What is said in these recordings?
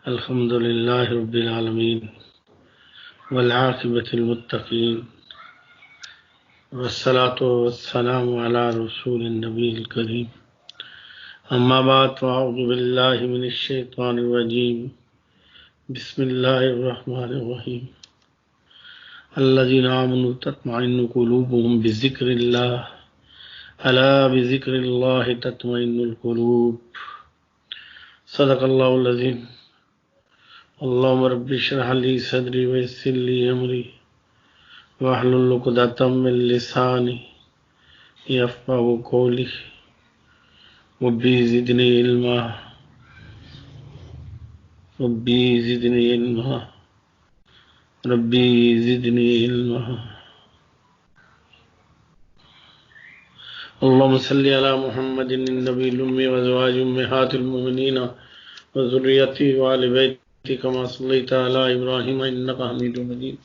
الحمد لله رب العالمين والعاقبة للمتقين والصلاة والسلام على رسول النبي الكريم أما بعد فأعوذ بالله من الشيطان الرجيم بسم الله الرحمن الرحيم الذين آمنوا تطمئن قلوبهم بذكر الله ألا بذكر الله تطمئن القلوب صدق الله العظيم اللهم رب اشرح لي صدري ويسر لي أمري واحلل عقدة من لساني يفقهوا قولي ربي زدني علما ربي زدني علما ربي زدني علما اللهم صل على محمد النبي الأمي وأزواج أمهات المؤمنين وذريته وآل بيته كما صليت على إبراهيم إنك حميد مجيد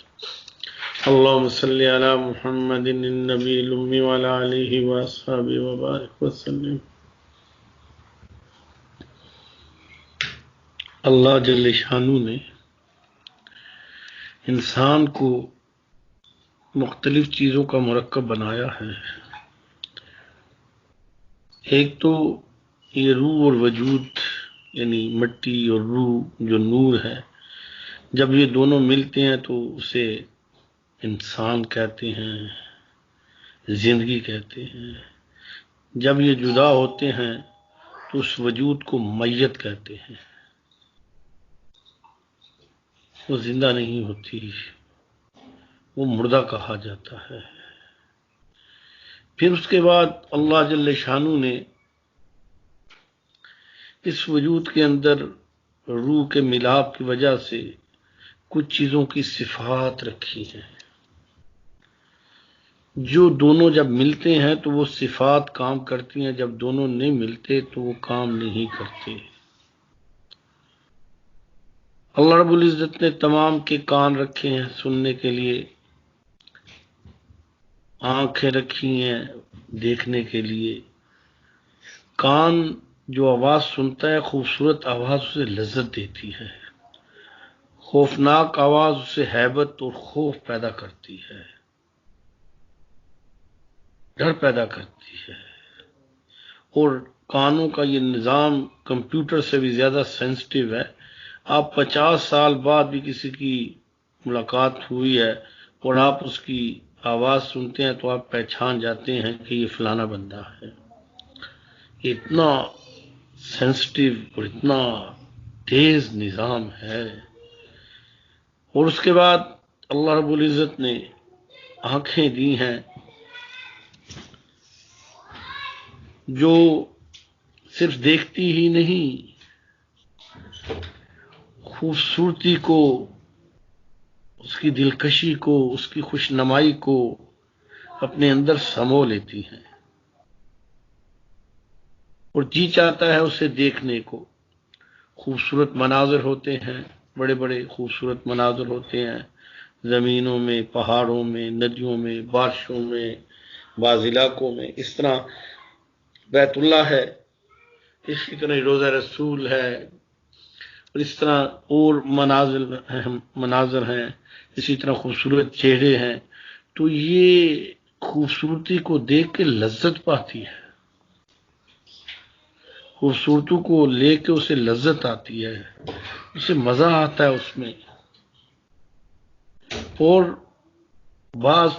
اللهم صل على محمد النبي الأمي وعلى آله وأصحابه وبارك وسلم۔ اللہ جل شانہ نے انسان کو مختلف چیزوں کا مرکب بنایا ہے۔ ایک تو یہ روح اور وجود یعنی مٹی اور روح جو نور ہے، جب یہ دونوں ملتے ہیں تو اسے انسان کہتے ہیں، زندگی کہتے ہیں۔ جب یہ جدا ہوتے ہیں تو اس وجود کو میت کہتے ہیں، وہ زندہ نہیں ہوتی، وہ مردہ کہا جاتا ہے۔ پھر اس کے بعد اللہ جل شانہ نے اس وجود کے اندر روح کے ملاپ کی وجہ سے کچھ چیزوں کی صفات رکھی ہیں، جو دونوں جب ملتے ہیں تو وہ صفات کام کرتی ہیں، جب دونوں نہیں ملتے تو وہ کام نہیں کرتے۔ اللہ رب العزت نے تمام کے کان رکھے ہیں سننے کے لیے، آنکھیں رکھی ہیں دیکھنے کے لیے۔ کان جو آواز سنتا ہے، خوبصورت آواز اسے لذت دیتی ہے، خوفناک آواز اسے ہیبت اور خوف پیدا کرتی ہے، ڈر پیدا کرتی ہے۔ اور کانوں کا یہ نظام کمپیوٹر سے بھی زیادہ سینسٹیو ہے۔ آپ 50 سال بعد بھی کسی کی ملاقات ہوئی ہے اور آپ اس کی آواز سنتے ہیں تو آپ پہچان جاتے ہیں کہ یہ فلانا بندہ ہے۔ یہ اتنا سینسٹیو اور اتنا تیز نظام ہے۔ اور اس کے بعد اللہ رب العزت نے آنکھیں دی ہیں جو صرف دیکھتی ہی نہیں، خوبصورتی کو، اس کی دلکشی کو، اس کی خوش نمائی کو اپنے اندر سمو لیتی ہیں اور جی چاہتا ہے اسے دیکھنے کو۔ خوبصورت مناظر ہوتے ہیں، بڑے بڑے خوبصورت مناظر ہوتے ہیں، زمینوں میں، پہاڑوں میں، ندیوں میں، بارشوں میں، بعض علاقوں میں۔ اس طرح بیت اللہ ہے، اسی طرح روضہ رسول ہے، اور اس طرح اور مناظر ہیں، اسی طرح خوبصورت چہرے ہیں۔ تو یہ خوبصورتی کو دیکھ کے لذت پاتی ہے، خوبصورتی کو لے کے اسے لذت آتی ہے، اسے مزہ آتا ہے اس میں۔ اور بعض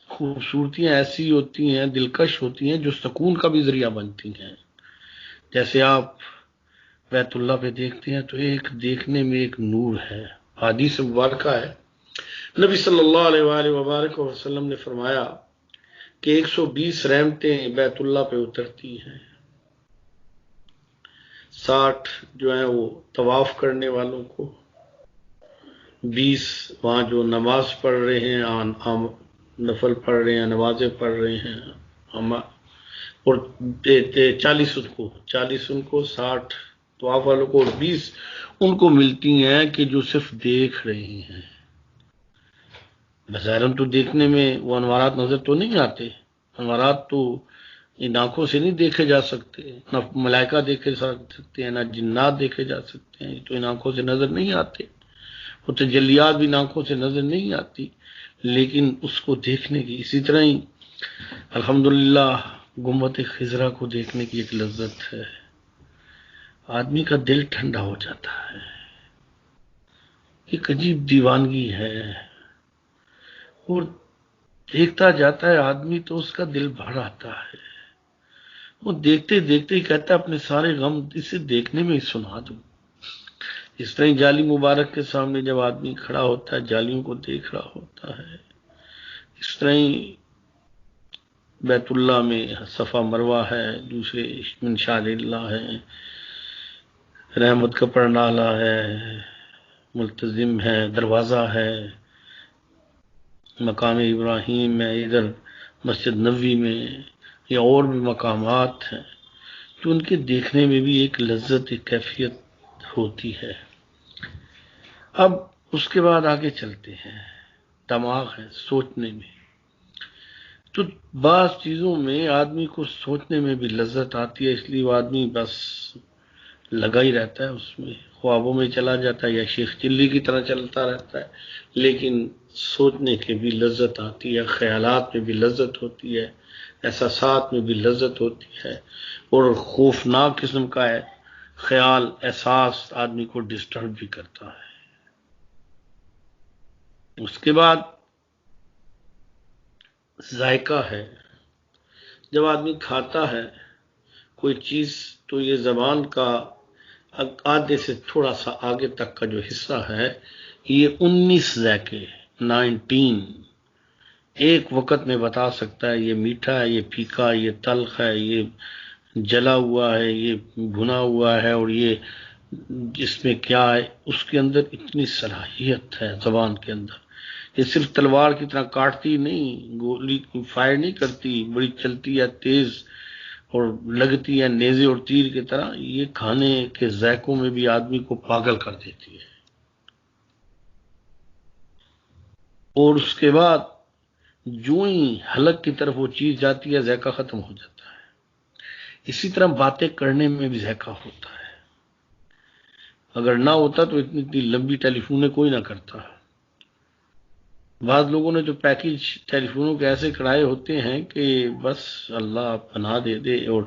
خوبصورتیاں ایسی ہوتی ہیں، دلکش ہوتی ہیں، جو سکون کا بھی ذریعہ بنتی ہیں۔ جیسے آپ بیت اللہ پہ دیکھتے ہیں تو ایک دیکھنے میں ایک نور ہے۔ حدیث مبارکہ ہے، نبی صلی اللہ علیہ وآلہ وبارک وسلم نے فرمایا کہ 120 رحمتیں بیت اللہ پہ اترتی ہیں، 60 جو ہیں وہ طواف کرنے والوں کو، 20 وہاں جو نماز پڑھ رہے ہیں، نفل پڑھ رہے ہیں، نمازیں پڑھ رہے ہیں، اور 40 ان کو 60 طواف والوں کو، اور 20 ان کو ملتی ہیں کہ جو صرف دیکھ رہے ہیں۔ بظاہر تو دیکھنے میں وہ انوارات نظر تو نہیں آتے، انوارات تو ان آنکھوں سے نہیں دیکھے جا سکتے، نہ ملائکہ دیکھے جا سکتے ہیں، نہ جنات دیکھے جا سکتے ہیں، تو ان آنکھوں سے نظر نہیں آتے، وہ تجلیات بھی ان آنکھوں سے نظر نہیں آتی، لیکن اس کو دیکھنے کی اسی طرح ہی الحمدللہ گنبد خضرا کو دیکھنے کی ایک لذت ہے، آدمی کا دل ٹھنڈا ہو جاتا ہے، ایک عجیب دیوانگی ہے، اور دیکھتا جاتا ہے آدمی تو اس کا دل بھر آتا ہے، وہ دیکھتے دیکھتے ہی کہتا ہے اپنے سارے غم اسے دیکھنے میں ہی سنا دوں۔ اس طرح جالی مبارک کے سامنے جب آدمی کھڑا ہوتا ہے جالیوں کو دیکھ رہا ہوتا ہے، اس طرح ہی بیت اللہ میں صفا مروہ ہے، دوسرے من شعائر اللہ ہے، رحمت کا پرنالہ ہے، ملتزم ہے، دروازہ ہے، مقام ابراہیم میں، ادھر مسجد نبوی میں، یا اور بھی مقامات ہیں، تو ان کے دیکھنے میں بھی ایک لذت، ایک کیفیت ہوتی ہے۔ اب اس کے بعد آگے چلتے ہیں، دماغ ہے سوچنے میں، تو بعض چیزوں میں آدمی کو سوچنے میں بھی لذت آتی ہے، اس لیے وہ آدمی بس لگا ہی رہتا ہے اس میں، خوابوں میں چلا جاتا ہے یا شیخ چلی کی طرح چلتا رہتا ہے، لیکن سوچنے کی بھی لذت آتی ہے، خیالات میں بھی لذت ہوتی ہے، احساسات میں بھی لذت ہوتی ہے، اور خوفناک قسم کا ہے خیال احساس آدمی کو ڈسٹرب بھی کرتا ہے۔ اس کے بعد ذائقہ ہے، جب آدمی کھاتا ہے کوئی چیز تو یہ زبان کا آدھے سے تھوڑا سا آگے تک کا جو حصہ ہے، یہ 19 ذائقے 19 ایک وقت میں بتا سکتا ہے، یہ میٹھا ہے، یہ پھیکا، یہ تلخ ہے، یہ جلا ہوا ہے، یہ بھنا ہوا ہے، اور یہ جس میں کیا ہے، اس کے اندر اتنی صلاحیت ہے زبان کے اندر، یہ صرف تلوار کی طرح کاٹتی نہیں، گولی فائر نہیں کرتی، بڑی چلتی ہے تیز اور لگتی ہے نیزے اور تیر کی طرح، یہ کھانے کے ذائقوں میں بھی آدمی کو پاگل کر دیتی ہے۔ اور اس کے بعد جو ہی حلق کی طرف وہ چیز جاتی ہے ذائقہ ختم ہو جاتا ہے۔ اسی طرح باتیں کرنے میں بھی ذائقہ ہوتا ہے، اگر نہ ہوتا تو اتنی اتنی لمبی ٹیلی فونیں کوئی نہ کرتا۔ بعض لوگوں نے جو پیکج ٹیلی فونوں کے ایسے کڑائے ہوتے ہیں کہ بس اللہ پناہ دے دے، اور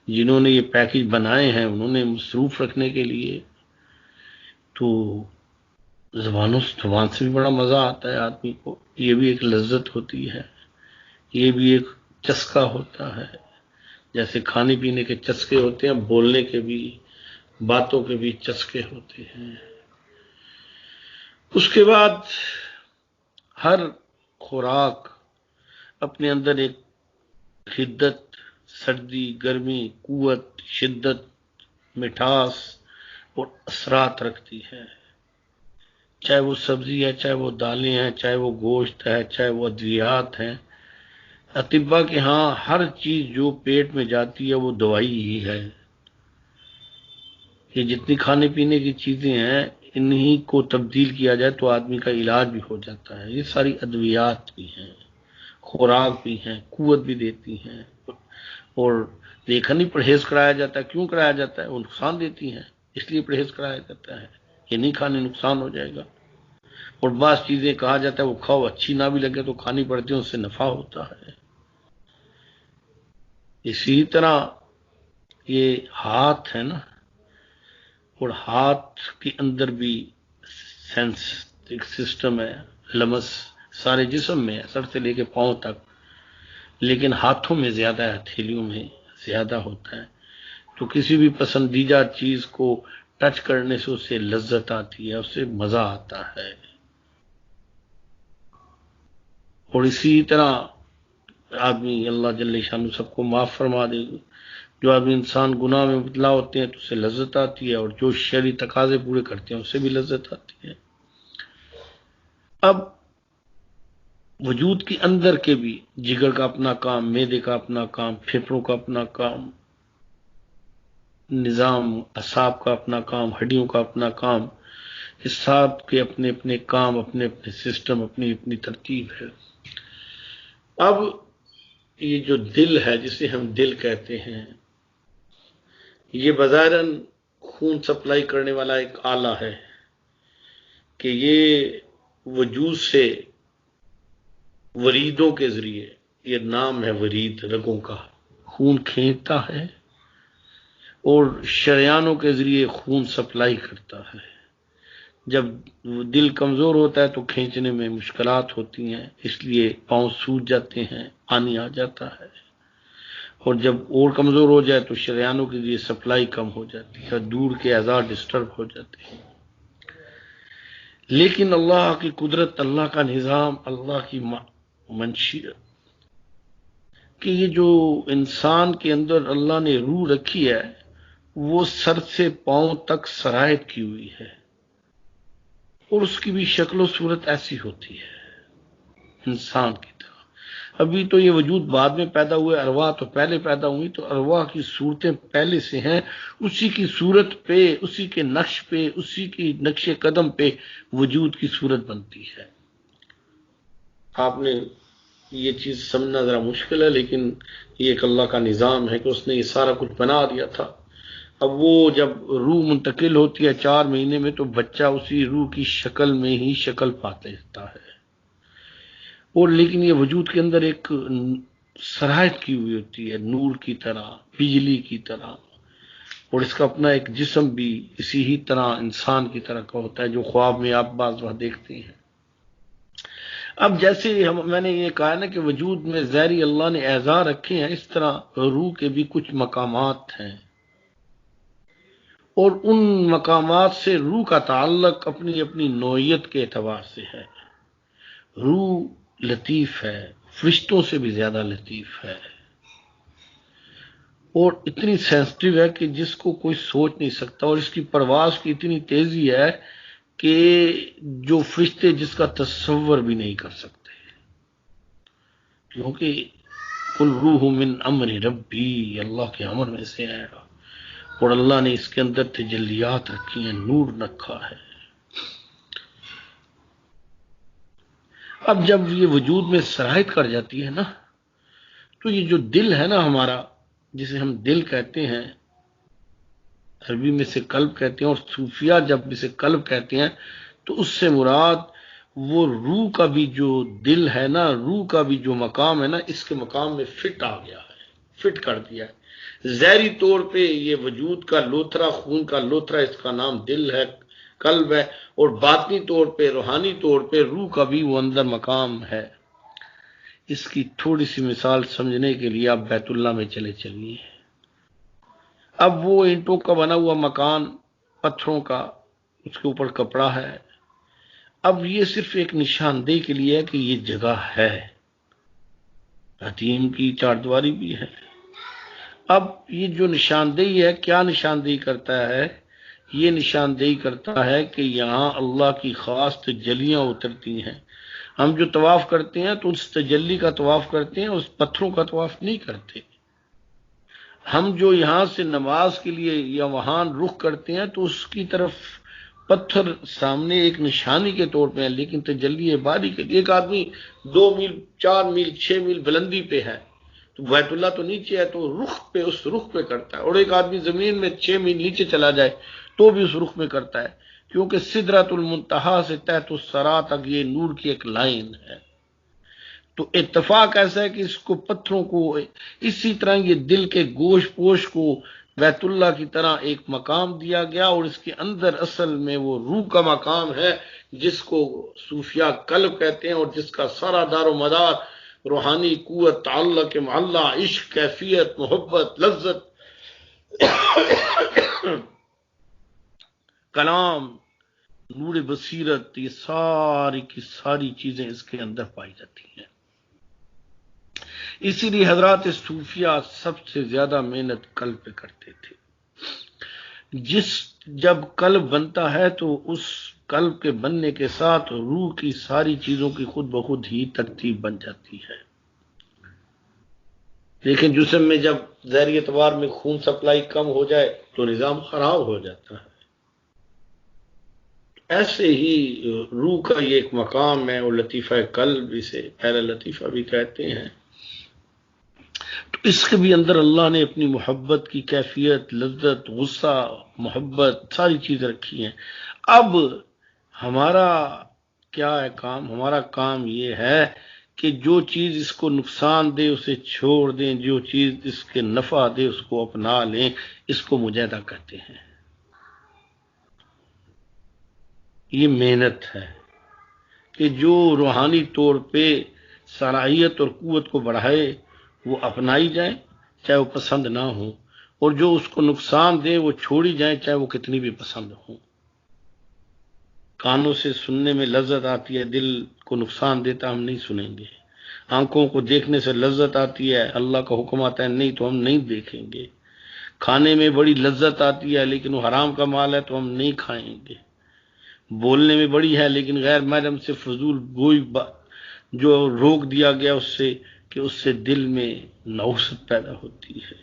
جنہوں نے یہ پیکج بنائے ہیں انہوں نے مصروف رکھنے کے لیے، تو زبان سے بھی بڑا مزہ آتا ہے آدمی کو، یہ بھی ایک لذت ہوتی ہے، یہ بھی ایک چسکا ہوتا ہے، جیسے کھانے پینے کے چسکے ہوتے ہیں، بولنے کے بھی، باتوں کے بھی چسکے ہوتے ہیں۔ اس کے بعد ہر خوراک اپنے اندر ایک حدت، سردی، گرمی، قوت، شدت، مٹھاس اور اثرات رکھتی ہے، چاہے وہ سبزی ہے، چاہے وہ دالیں ہیں، چاہے وہ گوشت ہے، چاہے وہ ادویات ہیں۔ اطباء کے ہاں ہر چیز جو پیٹ میں جاتی ہے وہ دوائی ہی ہے، یہ جتنی کھانے پینے کی چیزیں ہیں انہی کو تبدیل کیا جائے تو آدمی کا علاج بھی ہو جاتا ہے، یہ ساری ادویات بھی ہیں، خوراک بھی ہیں، قوت بھی دیتی ہیں، اور دیکھا نہیں پرہیز کرایا جاتا ہے، کیوں کرایا جاتا ہے؟ وہ نقصان دیتی ہیں اس لیے پرہیز کرایا جاتا ہے، یہ نہیں کھانے نقصان ہو جائے گا، اور بعض چیزیں کہا جاتا ہے وہ کھاؤ، اچھی نہ بھی لگے تو کھانی پڑتی ہے، اس سے نفع ہوتا ہے۔ اسی طرح یہ ہاتھ ہے نا، اور ہاتھ کے اندر بھی سینس ایک سسٹم ہے، لمس سارے جسم میں ہے، سر سے لے کے پاؤں تک، لیکن ہاتھوں میں زیادہ ہے، ہتھیلیوں میں زیادہ ہوتا ہے، تو کسی بھی پسندیدہ چیز کو ٹچ کرنے سے اسے لذت آتی ہے، اسے مزہ آتا ہے۔ اور اسی طرح آدمی اللہ جل شانہ سب کو معاف فرما دے، جو آدمی انسان گناہ میں مبتلا ہوتے ہیں تو اسے لذت آتی ہے، اور جو شرعی تقاضے پورے کرتے ہیں اسے بھی لذت آتی ہے۔ اب وجود کے اندر کے بھی، جگر کا اپنا کام، معدے کا اپنا کام، پھیپھڑوں کا اپنا کام، نظام اعصاب کا اپنا کام، ہڈیوں کا اپنا کام، اس سب کے اپنے اپنے کام، اپنے اپنے سسٹم، اپنی اپنی ترتیب ہے۔ اب یہ جو دل ہے جسے ہم دل کہتے ہیں، یہ بظاہراً خون سپلائی کرنے والا ایک آلہ ہے کہ یہ وجود سے وریدوں کے ذریعے، یہ نام ہے ورید، رگوں کا خون کھینچتا ہے اور شریانوں کے ذریعے خون سپلائی کرتا ہے۔ جب دل کمزور ہوتا ہے تو کھینچنے میں مشکلات ہوتی ہیں، اس لیے پاؤں سوج جاتے ہیں، پانی آ جاتا ہے، اور جب اور کمزور ہو جائے تو شریانوں کے ذریعے سپلائی کم ہو جاتی ہے، دور کے اعضاء ڈسٹرب ہو جاتے ہیں۔ لیکن اللہ کی قدرت، اللہ کا نظام، اللہ کی منشیت کہ یہ جو انسان کے اندر اللہ نے روح رکھی ہے وہ سر سے پاؤں تک سرایت کی ہوئی ہے، اور اس کی بھی شکل و صورت ایسی ہوتی ہے انسان کی طرح۔ ابھی تو یہ وجود بعد میں پیدا ہوئے، ارواح تو پہلے پیدا ہوئی، تو ارواح کی صورتیں پہلے سے ہیں، اسی کی صورت پہ، اسی کے نقش پہ، اسی کی نقش قدم پہ وجود کی صورت بنتی ہے۔ آپ نے یہ چیز سمجھنا ذرا مشکل ہے، لیکن یہ ایک اللہ کا نظام ہے کہ اس نے یہ سارا کچھ بنا دیا تھا۔ اب وہ جب روح منتقل ہوتی ہے 4 مہینے میں، تو بچہ اسی روح کی شکل میں ہی شکل پاتے رہتا ہے، اور لیکن یہ وجود کے اندر ایک سرایت کی ہوئی ہوتی ہے، نور کی طرح، بجلی کی طرح، اور اس کا اپنا ایک جسم بھی اسی ہی طرح انسان کی طرح کا ہوتا ہے، جو خواب میں آپ بعض وقت دیکھتے ہیں۔ اب جیسے میں نے یہ کہا نا کہ وجود میں ظاہری اللہ نے اعضاء رکھے ہیں، اس طرح روح کے بھی کچھ مقامات ہیں، اور ان مقامات سے روح کا تعلق اپنی اپنی نوعیت کے اعتبار سے ہے۔ روح لطیف ہے، فرشتوں سے بھی زیادہ لطیف ہے، اور اتنی سینسٹیو ہے کہ جس کو کوئی سوچ نہیں سکتا، اور اس کی پرواز کی اتنی تیزی ہے کہ جو فرشتے جس کا تصور بھی نہیں کر سکتے، کیونکہ قل روح من امر ربی، اللہ کے امر میں سے ہے، اور اللہ نے اس کے اندر تجلیات رکھی ہیں، نور رکھا ہے۔ اب جب یہ وجود میں سرایت کر جاتی ہے نا، تو یہ جو دل ہے نا ہمارا، جسے ہم دل کہتے ہیں، عربی میں سے قلب کہتے ہیں، اور صوفیہ جب اسے قلب کہتے ہیں تو اس سے مراد وہ روح کا بھی جو دل ہے نا، روح کا بھی جو مقام ہے نا، اس کے مقام میں فٹ آ گیا ہے، فٹ کر دیا ہے۔ ظاہری طور پہ یہ وجود کا لوتھرا، خون کا لوتھرا، اس کا نام دل ہے، قلب ہے، اور باطنی طور پہ، روحانی طور پہ روح کا بھی وہ اندر مقام ہے۔ اس کی تھوڑی سی مثال سمجھنے کے لیے آپ بیت اللہ میں چلے چلیے۔ اب وہ اینٹوں کا بنا ہوا مکان، پتھروں کا، اس کے اوپر کپڑا ہے، اب یہ صرف ایک نشاندہی کے لیے ہے کہ یہ جگہ ہے، حتیم کی چاردیواری بھی ہے۔ اب یہ جو نشاندہی ہے، کیا نشاندہی کرتا ہے؟ یہ نشاندہی کرتا ہے کہ یہاں اللہ کی خاص تجلیاں اترتی ہیں۔ ہم جو طواف کرتے ہیں تو اس تجلی کا طواف کرتے ہیں، اس پتھروں کا طواف نہیں کرتے۔ ہم جو یہاں سے نماز کے لیے یا وہاں رخ کرتے ہیں تو اس کی طرف پتھر سامنے ایک نشانی کے طور پہ ہے، لیکن تجلی باری کے ایک آدمی 2 میل 4 میل 6 میل بلندی پہ ہے تو بیت اللہ تو نیچے ہے، تو رخ پہ، اس رخ پہ کرتا ہے، اور ایک آدمی زمین میں 6 میل نیچے چلا جائے تو بھی اس رخ میں کرتا ہے، کیونکہ سدرۃ المنتہا سے تحت الثری تک یہ نور کی ایک لائن ہے۔ تو اتفاق ایسا ہے کہ اس کو پتھروں کو، اسی طرح یہ دل کے گوشت پوش کو بیت اللہ کی طرح ایک مقام دیا گیا، اور اس کے اندر اصل میں وہ روح کا مقام ہے جس کو صوفیہ قلب کہتے ہیں، اور جس کا سارا دار و مدار روحانی قوت، تعلق معلّہ، عشق، کیفیت، محبت، لذت، کلام، نور بصیرت، یہ ساری کی ساری چیزیں اس کے اندر پائی جاتی ہیں۔ اسی لیے حضرات صوفیہ سب سے زیادہ محنت قلب پہ کرتے تھے۔ جب قلب بنتا ہے تو اس قلب کے بننے کے ساتھ روح کی ساری چیزوں کی خود بخود ہی ترتیب بن جاتی ہے، لیکن جسم میں جب ظاہری اعتبار میں خون سپلائی کم ہو جائے تو نظام خراب ہو جاتا ہے۔ ایسے ہی روح کا یہ ایک مقام ہے، اور لطیفہ قلب، اسے پہلا لطیفہ بھی کہتے ہیں، اس کے بھی اندر اللہ نے اپنی محبت کی کیفیت، لذت، غصہ، محبت، ساری چیزیں رکھی ہیں۔ اب ہمارا کیا ہے کام؟ ہمارا کام یہ ہے کہ جو چیز اس کو نقصان دے اسے چھوڑ دیں، جو چیز اس کے نفع دے اس کو اپنا لیں۔ اس کو مجاہدہ کہتے ہیں۔ یہ محنت ہے کہ جو روحانی طور پہ صلاحیت اور قوت کو بڑھائے وہ اپنائی جائیں، چاہے وہ پسند نہ ہو، اور جو اس کو نقصان دے وہ چھوڑی جائیں، چاہے وہ کتنی بھی پسند ہو۔ کانوں سے سننے میں لذت آتی ہے، دل کو نقصان دیتا ہم نہیں سنیں گے۔ آنکھوں کو دیکھنے سے لذت آتی ہے، اللہ کا حکم آتا ہے نہیں تو ہم نہیں دیکھیں گے۔ کھانے میں بڑی لذت آتی ہے لیکن وہ حرام کا مال ہے تو ہم نہیں کھائیں گے۔ بولنے میں بڑی ہے لیکن غیر محرم سے فضول گوئی جو روک دیا گیا اس سے، کہ اس سے دل میں نوست پیدا ہوتی ہے۔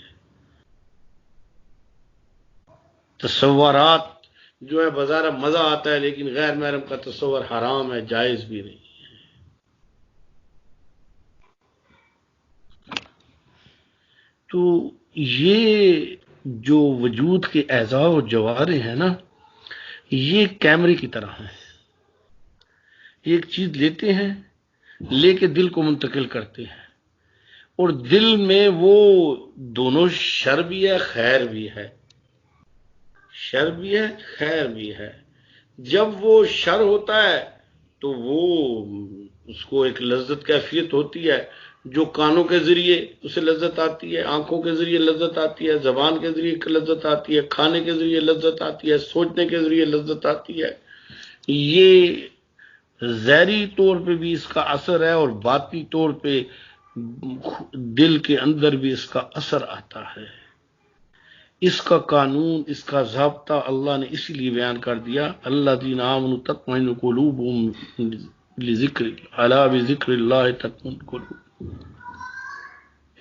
تصورات جو ہے بظاہر مزہ آتا ہے لیکن غیر محرم کا تصور حرام ہے، جائز بھی نہیں۔ تو یہ جو وجود کے اعضاء و جوارح ہیں نا، یہ کیمرے کی طرح ہیں۔ ایک چیز لیتے ہیں، لے کے دل کو منتقل کرتے ہیں، اور دل میں وہ دونوں شر بھی ہے خیر بھی ہے، شر بھی ہے خیر بھی ہے۔ جب وہ شر ہوتا ہے تو وہ اس کو ایک لذت کیفیت ہوتی ہے، جو کانوں کے ذریعے اسے لذت آتی ہے، آنکھوں کے ذریعے لذت آتی ہے، زبان کے ذریعے لذت آتی ہے، کھانے کے ذریعے لذت آتی ہے، سوچنے کے ذریعے لذت آتی ہے۔ یہ ظاہری طور پہ بھی اس کا اثر ہے اور باطنی طور پہ دل کے اندر بھی اس کا اثر آتا ہے۔ اس کا قانون، اس کا ضابطہ اللہ نے اسی لیے بیان کر دیا، الذین آمنوا تطمئن قلوبهم لذکر الا بذکر اللہ تطمئن القلوب،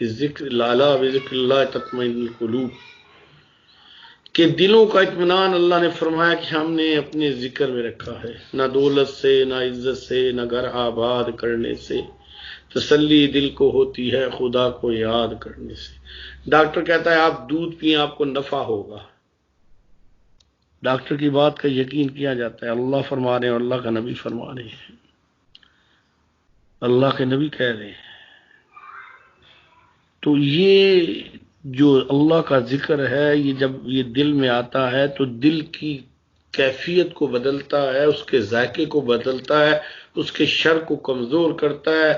الا بذکر اللہ تطمئن القلوب، کہ دلوں کا اطمینان اللہ نے فرمایا کہ ہم نے اپنے ذکر میں رکھا ہے، نہ دولت سے، نہ عزت سے، نہ گھر آباد کرنے سے، تسلی دل کو ہوتی ہے خدا کو یاد کرنے سے۔ ڈاکٹر کہتا ہے آپ دودھ پئیں آپ کو نفع ہوگا، ڈاکٹر کی بات کا یقین کیا جاتا ہے، اللہ فرما رہے ہیں اور اللہ کا نبی فرما رہے ہیں، اللہ کے نبی کہہ رہے ہیں۔ تو یہ جو اللہ کا ذکر ہے، یہ جب یہ دل میں آتا ہے تو دل کی کیفیت کو بدلتا ہے، اس کے ذائقے کو بدلتا ہے، اس کے شر کو کمزور کرتا ہے،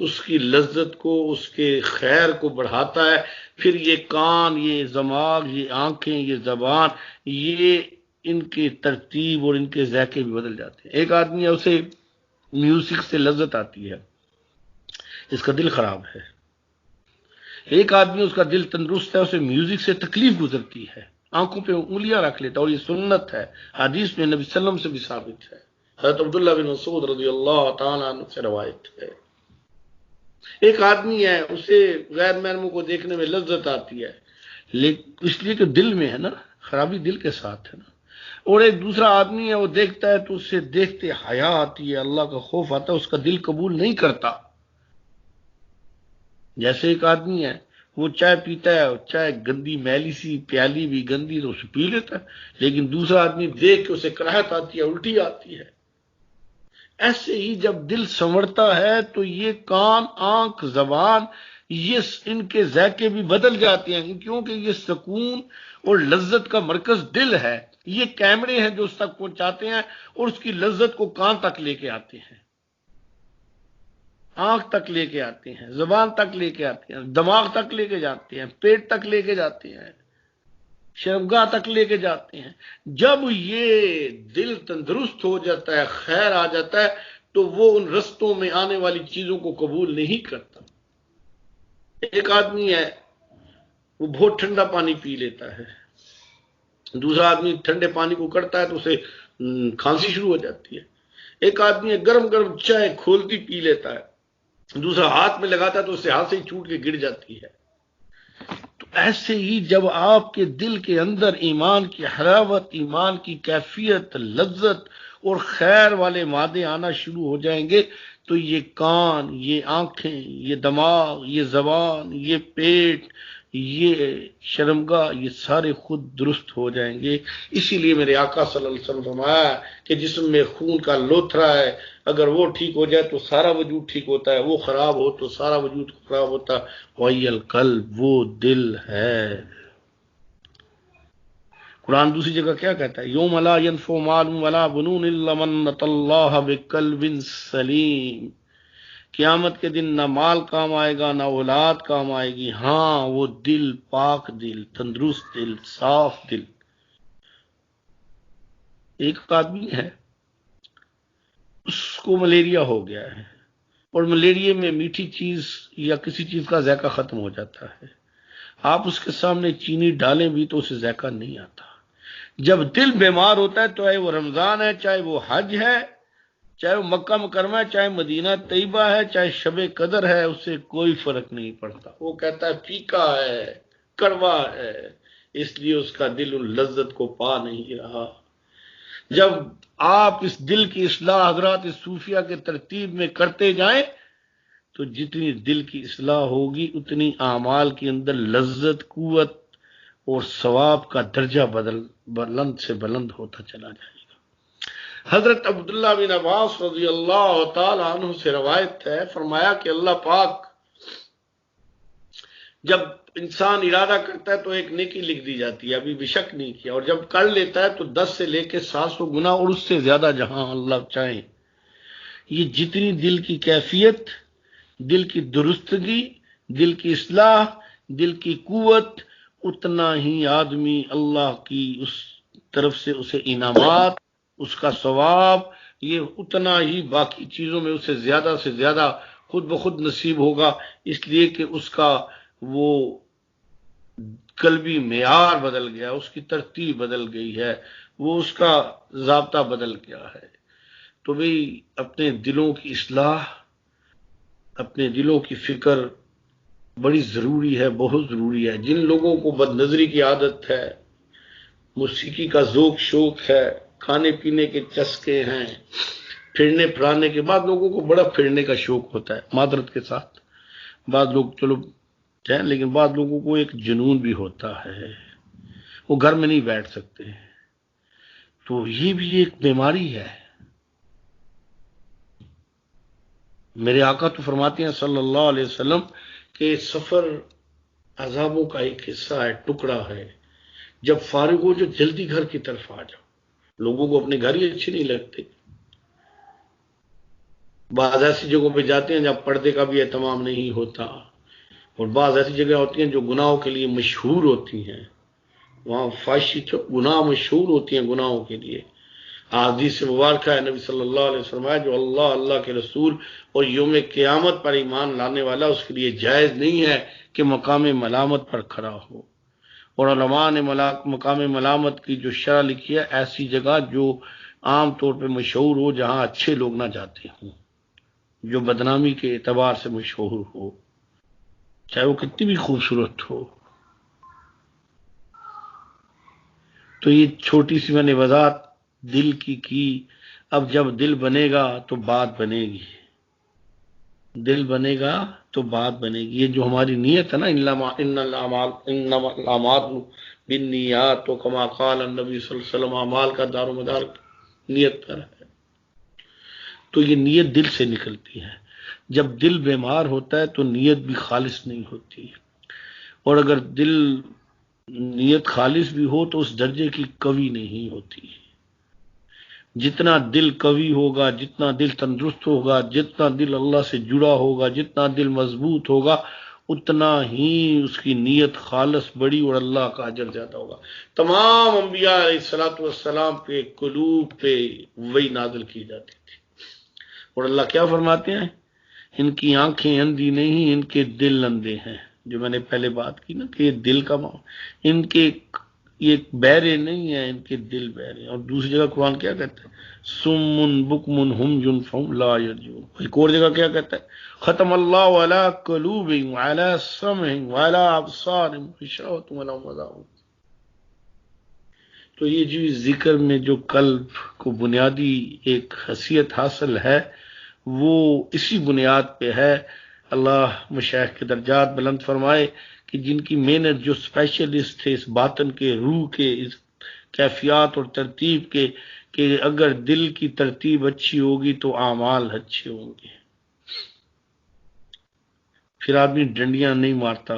اس کی لذت کو، اس کے خیر کو بڑھاتا ہے۔ پھر یہ کان، یہ دماغ، یہ آنکھیں، یہ زبان، یہ ان کی ترتیب اور ان کے ذائقے بھی بدل جاتے ہیں۔ ایک آدمی ہے اسے میوزک سے لذت آتی ہے، اس کا دل خراب ہے۔ ایک آدمی اس کا دل تندرست ہے، اسے میوزک سے تکلیف گزرتی ہے، آنکھوں پہ انگلیاں رکھ لیتا ہے، اور یہ سنت ہے، حدیث میں نبی صلی اللہ علیہ وسلم سے بھی ثابت ہے، حضرت عبداللہ بن مسعود رضی اللہ تعالی عنہ سے روایت ہے۔ ایک آدمی ہے اسے غیر محرموں کو دیکھنے میں لذت آتی ہے، لیکن اس لیے کہ دل میں ہے نا، خرابی دل کے ساتھ ہے نا۔ اور ایک دوسرا آدمی ہے وہ دیکھتا ہے تو اس سے دیکھتے حیا آتی ہے، اللہ کا خوف آتا ہے، اس کا دل قبول نہیں کرتا۔ جیسے ایک آدمی ہے وہ چائے پیتا ہے، چائے گندی میلی سی پیالی بھی گندی تو اسے پی لیتا ہے، لیکن دوسرا آدمی دیکھ کے اسے کراہت آتی ہے، الٹی آتی ہے۔ ایسے ہی جب دل سنورتا ہے تو یہ کان، آنکھ، زبان، یہ ان کے ذائقے بھی بدل جاتے ہیں، کیونکہ یہ سکون اور لذت کا مرکز دل ہے۔ یہ کیمرے ہیں جو اس تک پہنچاتے ہیں اور اس کی لذت کو کان تک لے کے آتے ہیں، آنکھ تک لے کے آتے ہیں، زبان تک لے کے آتے ہیں، دماغ تک لے کے جاتے ہیں، پیٹ تک لے کے جاتے ہیں، شرمگاہ تک لے کے جاتے ہیں۔ جب یہ دل تندرست ہو جاتا ہے، خیر آ جاتا ہے، تو وہ ان رستوں میں آنے والی چیزوں کو قبول نہیں کرتا۔ ایک آدمی ہے وہ بہت ٹھنڈا پانی پی لیتا ہے، دوسرا آدمی ٹھنڈے پانی کو کرتا ہے تو اسے کھانسی شروع ہو جاتی ہے۔ ایک آدمی ہے گرم گرم چائے کھولتی پی لیتا ہے، دوسرا ہاتھ میں لگاتا ہے تو اسے ہاتھ سے ہی چھوٹ کے گر جاتی ہے۔ تو ایسے ہی جب آپ کے دل کے اندر ایمان کی حلاوت، ایمان کی کیفیت، لذت اور خیر والے مادے آنا شروع ہو جائیں گے تو یہ کان، یہ آنکھیں، یہ دماغ، یہ زبان، یہ پیٹ، یہ شرمگاہ، یہ سارے خود درست ہو جائیں گے۔ اسی لیے میرے آقا صلی اللہ علیہ وسلم فرمایا کہ جسم میں خون کا لوتھڑا ہے، اگر وہ ٹھیک ہو جائے تو سارا وجود ٹھیک ہوتا ہے، وہ خراب ہو تو سارا وجود خراب ہوتا ہے۔ وہی القلب، وہ دل ہے۔ قرآن دوسری جگہ کیا کہتا ہے؟ یوم لا ينفع مال ولا بنون الا من اتى الله بقلب سلیم۔ قیامت کے دن نہ مال کام آئے گا، نہ اولاد کام آئے گی، ہاں وہ دل، پاک دل، تندرست دل، صاف دل۔ ایک آدمی ہے، اس کو ملیریا ہو گیا ہے، اور ملیریا میں میٹھی چیز یا کسی چیز کا ذائقہ ختم ہو جاتا ہے۔ آپ اس کے سامنے چینی ڈالیں بھی تو اسے ذائقہ نہیں آتا۔ جب دل بیمار ہوتا ہے، چاہے وہ رمضان ہے، چاہے وہ حج ہے، چاہے وہ مکہ مکرمہ ہے، چاہے مدینہ طیبہ ہے، چاہے شب قدر ہے، اس سے کوئی فرق نہیں پڑتا۔ وہ کہتا ہے پھیکا ہے، کڑوا ہے، اس لیے اس کا دل ان لذت کو پا نہیں رہا۔ جب آپ اس دل کی اصلاح حضرات صوفیہ کے ترتیب میں کرتے جائیں تو جتنی دل کی اصلاح ہوگی اتنی اعمال کے اندر لذت، قوت اور ثواب کا درجہ بلند سے بلند ہوتا چلا جائے گا۔ حضرت عبداللہ بن عباس رضی اللہ تعالی عنہ سے روایت ہے، فرمایا کہ اللہ پاک جب انسان ارادہ کرتا ہے تو ایک نیکی لکھ دی جاتی ہے، ابھی بھی شک نہیں کیا، اور جب کر لیتا ہے تو 10 سے لے کے 700 گنا اور اس سے زیادہ جہاں اللہ چاہے۔ یہ جتنی دل کی کیفیت، دل کی درستگی، دل کی اصلاح، دل کی قوت، اتنا ہی آدمی اللہ کی اس طرف سے اسے انعامات، اس کا ثواب، یہ اتنا ہی باقی چیزوں میں اسے زیادہ سے زیادہ خود بخود نصیب ہوگا، اس لیے کہ اس کا وہ قلبی معیار بدل گیا، اس کی ترتیب بدل گئی ہے، وہ اس کا ضابطہ بدل گیا ہے۔ تو بھئی اپنے دلوں کی اصلاح، اپنے دلوں کی فکر بڑی ضروری ہے، بہت ضروری ہے۔ جن لوگوں کو بد نظری کی عادت ہے، موسیقی کا ذوق شوق ہے، کھانے پینے کے چسکے ہیں، پھرنے پھرانے کے، بعد لوگوں کو بڑا پھرنے کا شوق ہوتا ہے، معذرت کے ساتھ بعض لوگ چلو ہیں، لیکن بعض لوگوں کو ایک جنون بھی ہوتا ہے، وہ گھر میں نہیں بیٹھ سکتے، تو یہ بھی ایک بیماری ہے۔ میرے آقا تو فرماتے ہیں صلی اللہ علیہ وسلم کہ سفر عذابوں کا ایک حصہ ہے، ٹکڑا ہے، جب فارغ ہو جو جلدی گھر کی طرف آ جاؤ۔ لوگوں کو اپنے گھر ہی اچھے نہیں لگتے، بعض ایسی جگہوں پہ جاتے ہیں جہاں پردے کا بھی اہتمام نہیں ہوتا، اور بعض ایسی جگہ ہوتی ہیں جو گناہوں کے لیے مشہور ہوتی ہیں، وہاں فحشی گناہ مشہور ہوتی ہیں گناہوں کے لیے۔ حدیث مبارکہ ہے، نبی صلی اللہ علیہ وسلم جو اللہ کے رسول اور یوم قیامت پر ایمان لانے والا، اس کے لیے جائز نہیں ہے کہ مقام ملامت پر کھڑا ہو، اور علماء نے مقام ملامت کی جو شرح لکھی ہے، ایسی جگہ جو عام طور پہ مشہور ہو، جہاں اچھے لوگ نہ جاتے ہوں، جو بدنامی کے اعتبار سے مشہور ہو، چاہے وہ کتنی بھی خوبصورت ہو۔ تو یہ چھوٹی سی میں نے وضاحت دل کی۔ اب جب دل بنے گا تو بات بنے گی، دل بنے گا تو بات بنے گی۔ یہ جو ہماری نیت ہے نا، انما الاعمال بالنیات، تو کما قال النبی صلی اللہ علیہ وسلم، اعمال کا دار و مدار نیت پر ہے، تو یہ نیت دل سے نکلتی ہے۔ جب دل بیمار ہوتا ہے تو نیت بھی خالص نہیں ہوتی، اور اگر دل نیت خالص بھی ہو تو اس درجے کی قوی نہیں ہوتی۔ جتنا دل قوی ہوگا، جتنا دل تندرست ہوگا، جتنا دل اللہ سے جڑا ہوگا، جتنا دل مضبوط ہوگا، اتنا ہی اس کی نیت خالص بڑی اور اللہ کا اجر زیادہ ہوگا۔ تمام انبیاء علیہ الصلوۃ والسلام پہ قلوب پہ وہی نازل کی جاتی تھی، اور اللہ کیا فرماتے ہیں؟ ان کی آنکھیں اندھی نہیں، ان کے دل اندھے ہیں، جو میں نے پہلے بات کی نا کہ یہ دل کا ان کے یہ بہرے نہیں ہیں، ان کے دل بہرے ہیں۔ اور دوسری جگہ قرآن کیا کہتا ہے؟ سم بکم ہم فہم لا یرجعون۔ ایک اور جگہ کیا کہتا ہے؟ ختم اللہ علی قلوبہم وعلی سمعہم وعلی ابصارہم غشاوۃ ولہم عذاب۔ تو یہ جو ذکر میں جو قلب کو بنیادی ایک حیثیت حاصل ہے وہ اسی بنیاد پہ ہے۔ اللہ مشائخ کے درجات بلند فرمائے کہ جن کی محنت، جو اسپیشلسٹ تھے اس باطن کے، روح کے، اس کیفیات اور ترتیب کے، کہ اگر دل کی ترتیب اچھی ہوگی تو اعمال اچھے ہوں گے، پھر آدمی ڈنڈیاں نہیں مارتا،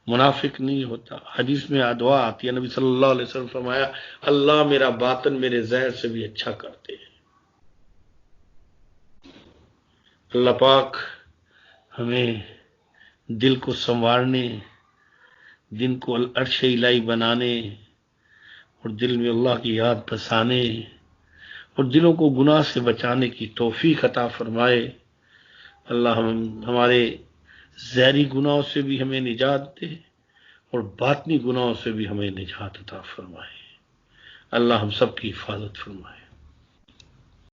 منافق نہیں ہوتا۔ حدیث میں دعا آتی ہے، نبی صلی اللہ علیہ وسلم فرمایا اللہ میرا باطن میرے ظاہر سے بھی اچھا کرتے ہیں۔ اللہ پاک ہمیں دل کو سنوارنے، دل کو عرش الہی بنانے اور دل میں اللہ کی یاد بسانے اور دلوں کو گناہ سے بچانے کی توفیق عطا فرمائے۔ اللہ ہمارے ظاہری گناہوں سے بھی ہمیں نجات دے اور باطنی گناہوں سے بھی ہمیں نجات عطا فرمائے۔ اللہ ہم سب کی حفاظت فرمائے۔